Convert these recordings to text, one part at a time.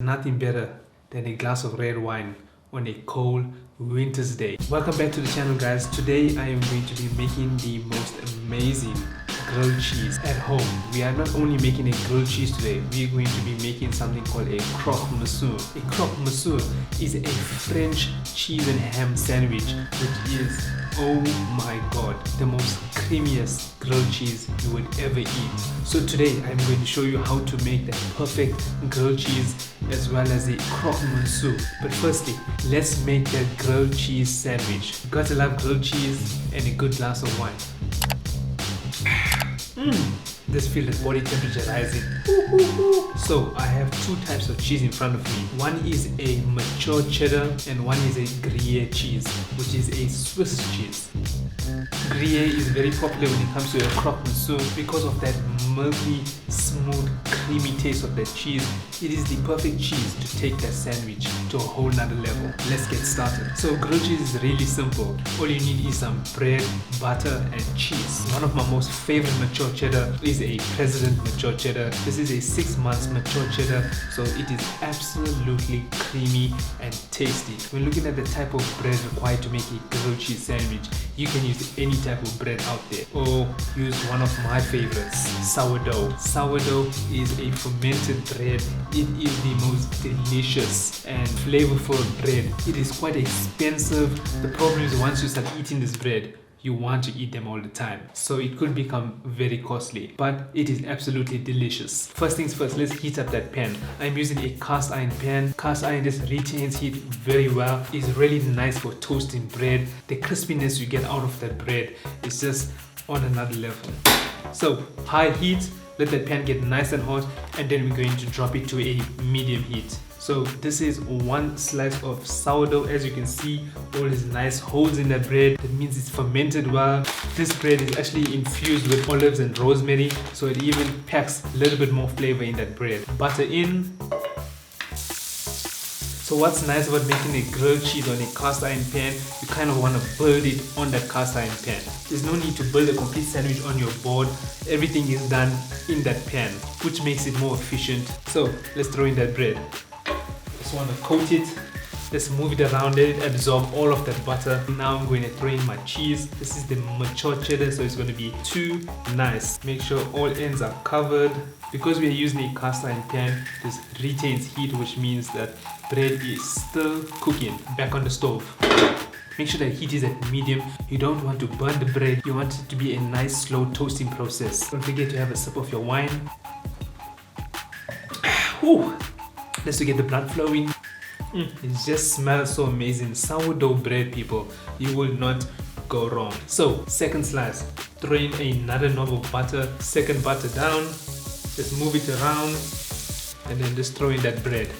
nothing better than a glass of red wine on a cold winter's day. Welcome back to the channel, guys. Today I am going to be making the most amazing grilled cheese at home. We are not only making a grilled cheese today, we are going to be making something called a Croque Monsieur. A Croque Monsieur is a French cheese and ham sandwich, which is, oh my god, the most creamiest grilled cheese you would ever eat. So today I'm going to show you how to make that perfect grilled cheese as well as a Croque Monsieur. But firstly, let's make that grilled cheese sandwich. You gotta love grilled cheese and a good glass of wine. Just feel the body temperature rising. So I have two types of cheese in front of me. One is a mature cheddar and one is a Gruyere cheese, which is a Swiss cheese. Gruyere is very popular when it comes to a Croque Monsieur because of that milky, smooth, creamy taste of that cheese. It is the perfect cheese to take that sandwich to a whole nother level. Let's get started. So grilled cheese is really simple. All you need is some bread, butter and cheese. One of my most favorite mature cheddar is a President mature cheddar. This is a 6 months mature cheddar, so it is absolutely creamy and tasty. When looking at the type of bread required to make a grilled cheese sandwich, you can use any type of bread out there, or use one of my favorites, sourdough. Sourdough is a fermented bread. It is the most delicious and flavorful bread. It is quite expensive. The problem is once you start eating this bread, you want to eat them all the time, so it could become very costly, but it is absolutely delicious. First things first, let's heat up that pan. I'm using a cast iron pan. Cast iron just retains heat very well. It's really nice for toasting bread. The crispiness you get out of that bread is just on another level. So high heat, let that pan get nice and hot, and then we're going to drop it to a medium heat. So this is one slice of sourdough. As you can see, all these nice holes in that bread. That means it's fermented well. This bread is actually infused with olives and rosemary, so it even packs a little bit more flavor in that bread. Butter in. So what's nice about making a grilled cheese on a cast iron pan, you kind of want to build it on that cast iron pan. There's no need to build a complete sandwich on your board. Everything is done in that pan, which makes it more efficient. So let's throw in that bread. Just want to coat it. Let's move it around, let it absorb all of that butter. Now I'm going to throw in my cheese. This is the mature cheddar, so it's going to be too nice. Make sure all ends are covered. Because we are using a cast iron pan, this retains heat, which means that bread is still cooking. Back on the stove. Make sure that heat is at medium. You don't want to burn the bread. You want it to be a nice slow toasting process. Don't forget to have a sip of your wine. Whew. Let's get the blood flowing. It just smells so amazing. Sourdough bread, people. You will not go wrong. So, second slice. Throw in another knob of butter. Second butter down. Just move it around. And then just throw in that bread.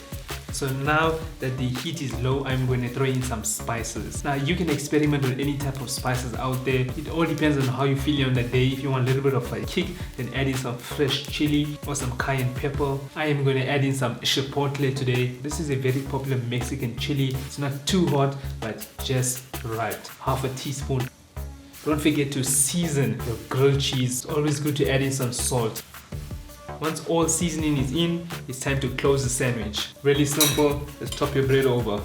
So now that the heat is low, I'm going to throw in some spices. Now you can experiment with any type of spices out there. It all depends on how you're feeling on that day. If you want a little bit of a kick, then add in some fresh chili or some cayenne pepper. I am going to add in some chipotle today. This is a very popular Mexican chili. It's not too hot, but just right. Half a teaspoon. Don't forget to season your grilled cheese. It's always good to add in some salt. Once all seasoning is in, it's time to close the sandwich. Really simple. Let's top your bread over.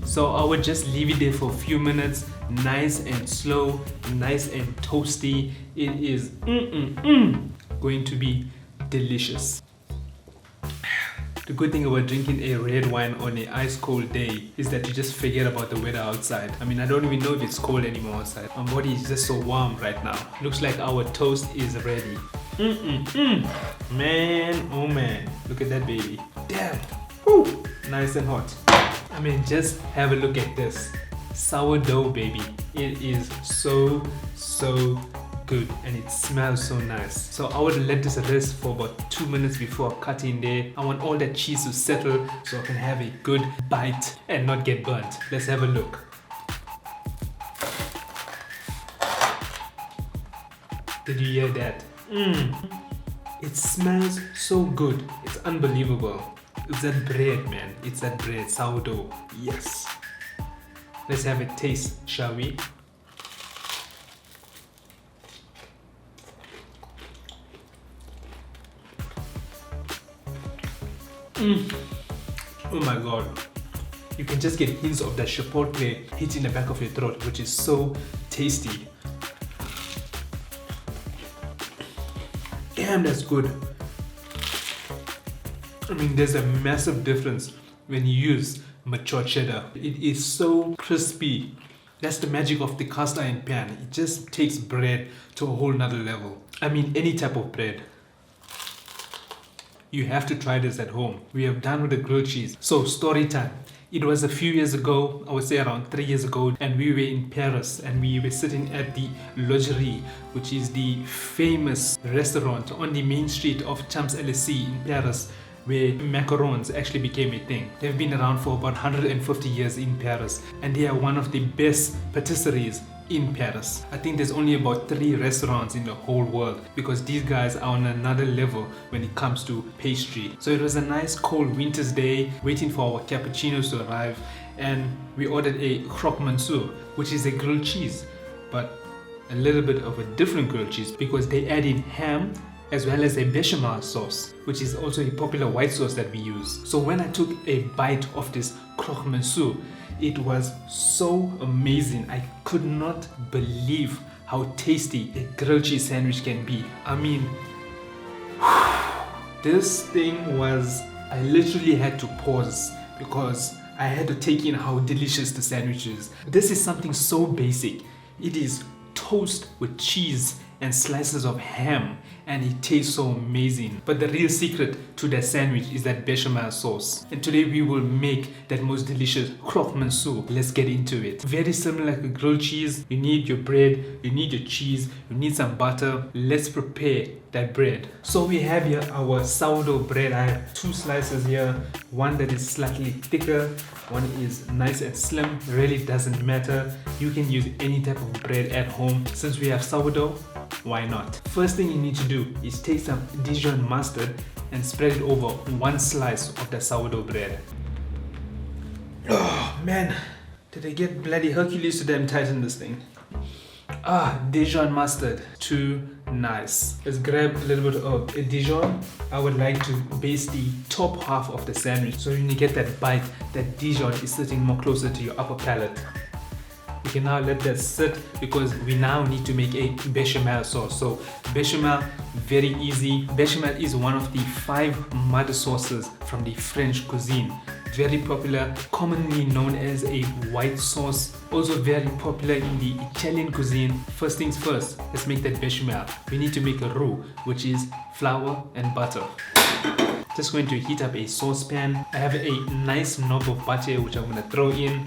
So I would just leave it there for a few minutes. Nice and slow, nice and toasty. It is going to be delicious. The good thing about drinking a red wine on an ice cold day is that you just forget about the weather outside. I mean, I don't even know if it's cold anymore outside. My body is just so warm right now. Looks like our toast is ready. Man, oh man, look at that baby. Damn. Woo. Nice and hot. I mean, just have a look at this. Sourdough, baby. It is so good and it smells so nice. So I would let this rest for about 2 minutes before I cut in there. I want all that cheese to settle so I can have a good bite and not get burnt. Let's have a look. Did you hear that? It smells so good. It's unbelievable. It's that bread, man. It's that bread, sourdough. Yes. Let's have a taste, shall we? Oh my god. You can just get hints of that chipotle hitting the back of your throat, which is so tasty. Damn, that's good. I mean, there's a massive difference when you use mature cheddar. It is so crispy. That's the magic of the cast iron pan. It just takes bread to a whole nother level. I mean, any type of bread. You have to try this at home. We are done with the grilled cheese. So, story time. It was a few years ago, I would say around 3 years ago, and we were in Paris and we were sitting at the Logerie, which is the famous restaurant on the main street of Champs-Élysées in Paris, where macarons actually became a thing. They've been around for about 150 years in Paris, and they are one of the best patisseries in Paris. I think there's only about 3 restaurants in the whole world, because these guys are on another level when it comes to pastry. So it was a nice cold winter's day, waiting for our cappuccinos to arrive, and we ordered a Croque Monsieur, which is a grilled cheese, but a little bit of a different grilled cheese because they add in ham as well as a bechamel sauce, which is also a popular white sauce that we use. So when I took a bite of this Croque Monsieur, it was so amazing. I could not believe how tasty a grilled cheese sandwich can be. I mean, this thing was, I literally had to pause because I had to take in how delicious the sandwich is. This is something so basic. It is toast with cheese and slices of ham, and it tastes so amazing. But the real secret to that sandwich is that bechamel sauce. And today we will make that most delicious Croque Monsieur. Let's get into it. Very similar like a grilled cheese. You need your bread, you need your cheese, you need some butter. Let's prepare that bread. So we have here our sourdough bread. I have 2 slices here. One that is slightly thicker, one is nice and slim. Really doesn't matter. You can use any type of bread at home. Since we have sourdough, why not? First thing you need to do is take some Dijon mustard and spread it over 1 slice of the sourdough bread. Oh man, did I get bloody Hercules to damn tighten this thing? Dijon mustard, too nice. Let's grab a little bit of Dijon. I would like to baste the top half of the sandwich, so when you get that bite, that Dijon is sitting more closer to your upper palate. We can now let that sit because we now need to make a bechamel sauce. So bechamel, very easy. Bechamel is one of the 5 mud sauces from the French cuisine. Very popular, commonly known as a white sauce. Also very popular in the Italian cuisine. First things first, let's make that bechamel. We need to make a roux, which is flour and butter. Just going to heat up a saucepan. I have a nice knob of butter which I'm going to throw in.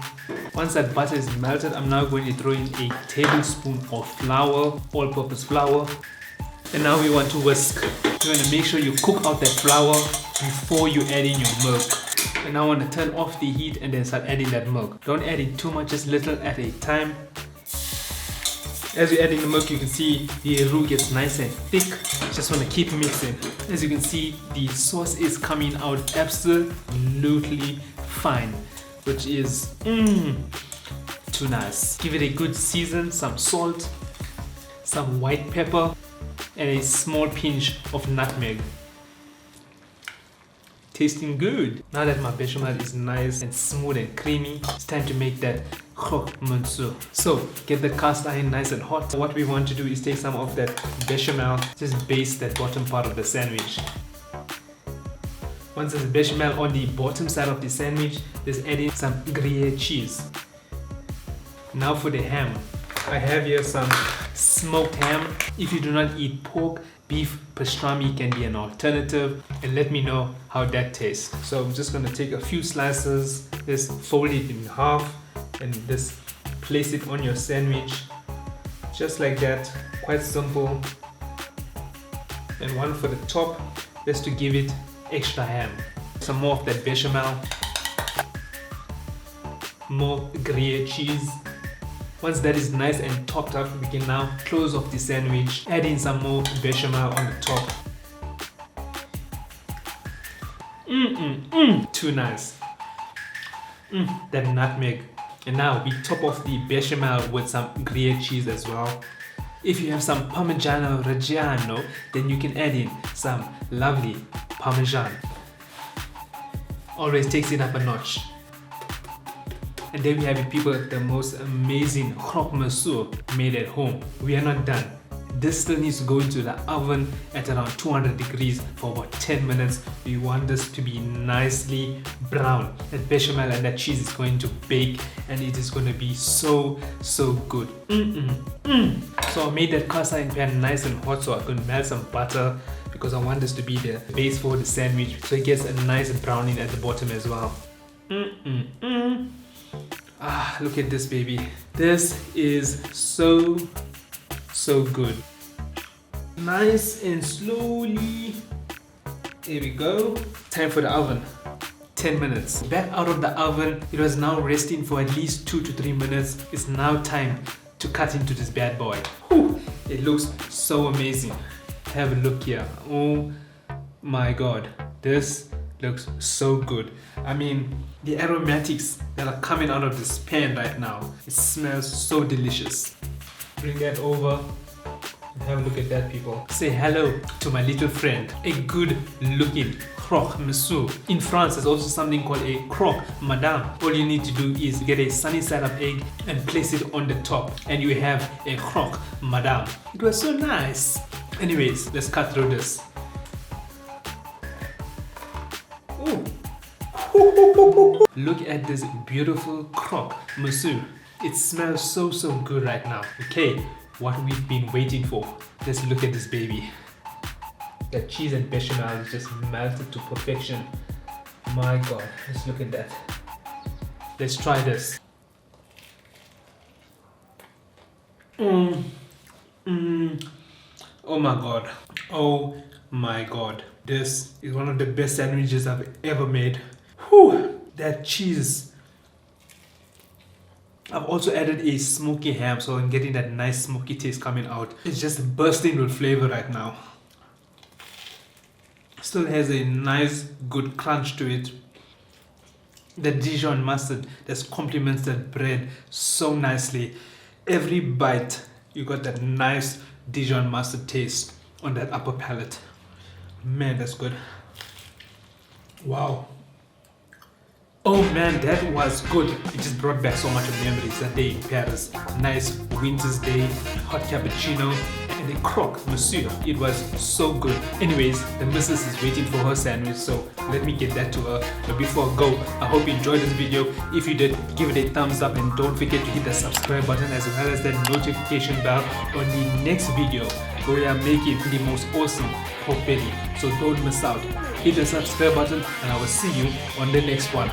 Once that butter is melted, I'm now going to throw in a tablespoon of flour, all-purpose flour. And now we want to whisk. You want to make sure you cook out that flour before you add in your milk. And now I want to turn off the heat and then start adding that milk. Don't add in too much, just little at a time. As you add in the milk, you can see the roux gets nice and thick. Just want to keep mixing. As you can see, the sauce is coming out absolutely fine, which is too nice. Give it a good season, some salt, some white pepper, and a small pinch of nutmeg. Tasting good. Now that my bechamel is nice and smooth and creamy, it's time to make that Croque Monsieur. So get the cast iron nice and hot. What we want to do is take some of that bechamel, just baste that bottom part of the sandwich. Once there's bechamel on the bottom side of the sandwich, just add in some Gruyere cheese. Now for the ham. I have here some smoked ham. If you do not eat pork, beef pastrami can be an alternative, and let me know how that tastes. So I'm just going to take a few slices, just fold it in half and just place it on your sandwich just like that. Quite simple. And one for the top, just to give it extra ham. Some more of that bechamel, more Gruyere cheese. Once that is nice and topped up, we can now close off the sandwich, add in some more bechamel on the top. Too nice. That nutmeg. And now we top off the bechamel with some Gruyere cheese as well. If you have some Parmigiano Reggiano, then you can add in some lovely Parmesan. always takes it up a notch. And there we have it, people, the most amazing Croque Monsieur made at home. We are not done. This still needs to go into the oven at around 200 degrees for about 10 minutes. We want this to be nicely brown. That bechamel and that cheese is going to bake and it is going to be so good. So I made that cast iron pan nice and hot so I could melt some butter because I want this to be the base for the sandwich, so it gets a nice browning at the bottom as well. Ah, look at this baby. This is so good. Nice and slowly. Here we go. Time for the oven. 10 minutes. Back out of the oven. It was now resting for at least 2 to 3 minutes. It's now time to cut into this bad boy. Whew, it looks so amazing. Have a look here. Oh my god. This looks so good. I mean, the aromatics that are coming out of this pan right now, it smells so delicious. Bring that over and have a look at that, people. Say hello to my little friend, a good looking Croque Monsieur. In France, there's also something called a Croque Madame. All you need to do is get a sunny side up egg and place it on the top and you have a Croque Madame. It was so nice. Anyways, let's cut through this. Ooh. Look at this beautiful Croque Monsieur. It smells so good right now. Okay, what we've been waiting for. Let's look at this baby. The cheese and bechamel is just melted to perfection. My god, let's look at that. Let's try this. Oh my god. Oh my god. This is one of the best sandwiches I've ever made. Whew, that cheese. I've also added a smoky ham, so I'm getting that nice smoky taste coming out. It's just bursting with flavor right now. Still has a nice good crunch to it. The Dijon mustard that complements that bread so nicely. Every bite you got that nice Dijon mustard taste on that upper palate. Man, that's good. Wow. Oh man, that was good. It just brought back so much of memories. That day in Paris, nice winter's day, hot cappuccino, and a Croque Monsieur. It was so good. Anyways, the missus is waiting for her sandwich, so let me get that to her. But before I go, I hope you enjoyed this video. If you did, give it a thumbs up and don't forget to hit the subscribe button as well as that notification bell on the next video where we are making the most awesome pork belly. So don't miss out. Hit the subscribe button and I will see you on the next one.